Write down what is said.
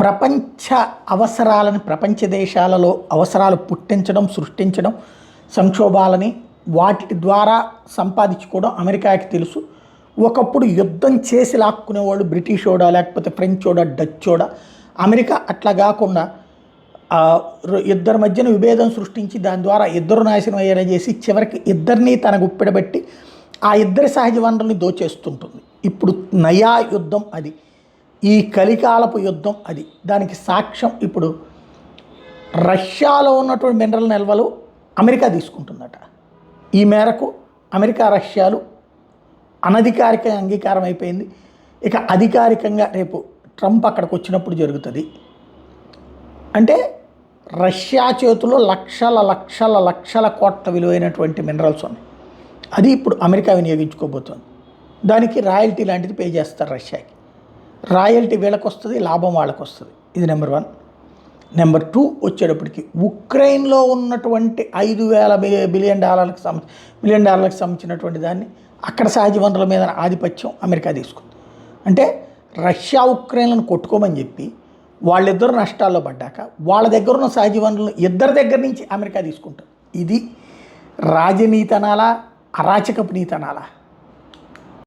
ప్రపంచ అవసరాలని ప్రపంచ దేశాలలో అవసరాలు పుట్టించడం, సృష్టించడం, సంక్షోభాలని వాటి ద్వారా సంపాదించుకోవడం అమెరికాకి తెలుసు. ఒకప్పుడు యుద్ధం చేసి లాక్కునేవాళ్ళు బ్రిటిషోడా, లేకపోతే ఫ్రెంచోడా, డచ్చోడా. అమెరికా అట్లా కాకుండా ఇద్దరి మధ్యన విభేదం సృష్టించి దాని ద్వారా ఇద్దరు నాశనం అయ్యేలా చేసి చివరికి ఇద్దరినీ తన గుప్పెడబెట్టి ఆ ఇద్దరి సహజ వనరుల్ని దోచేస్తుంటుంది. ఇప్పుడు నయా యుద్ధం అది, ఈ కలికాలపు యుద్ధం అది. దానికి సాక్ష్యం ఇప్పుడు రష్యాలో ఉన్నటువంటి మినరల్ నిల్వలు అమెరికా తీసుకుంటుందట. ఈ మేరకు అమెరికా రష్యాలు అనధికారిక అంగీకారం అయిపోయింది. ఇక అధికారికంగా రేపు ట్రంప్ అక్కడికి వచ్చినప్పుడు జరుగుతుంది. అంటే రష్యా చేతిలో లక్షల లక్షల లక్షల కోట్ల విలువైనటువంటి మినరల్స్ ఉన్నాయి. అది ఇప్పుడు అమెరికా వినియోగించుకోబోతోంది. దానికి రాయల్టీ లాంటిది పే చేస్తారు రష్యాకి. రాయల్టీ వీళ్ళకి వస్తుంది, లాభం వాళ్ళకి వస్తుంది. ఇది నెంబర్ 1. నెంబర్ 2 వచ్చేటప్పటికి ఉక్రెయిన్లో ఉన్నటువంటి $5,000 బిలియన్ సంబంధించినటువంటి దాన్ని అక్కడ సహజ వనరుల మీద ఆధిపత్యం అమెరికా తీసుకుంది. అంటే రష్యా ఉక్రెయిన్లను కొట్టుకోమని చెప్పి వాళ్ళిద్దరు నష్టాల్లో పడ్డాక వాళ్ళ దగ్గర ఉన్న సహజ వనరులను ఇద్దరి దగ్గర నుంచి అమెరికా తీసుకుంటుంది. ఇది రాజనీతి అనాలా, అరాచకపు నీతి అనాలా?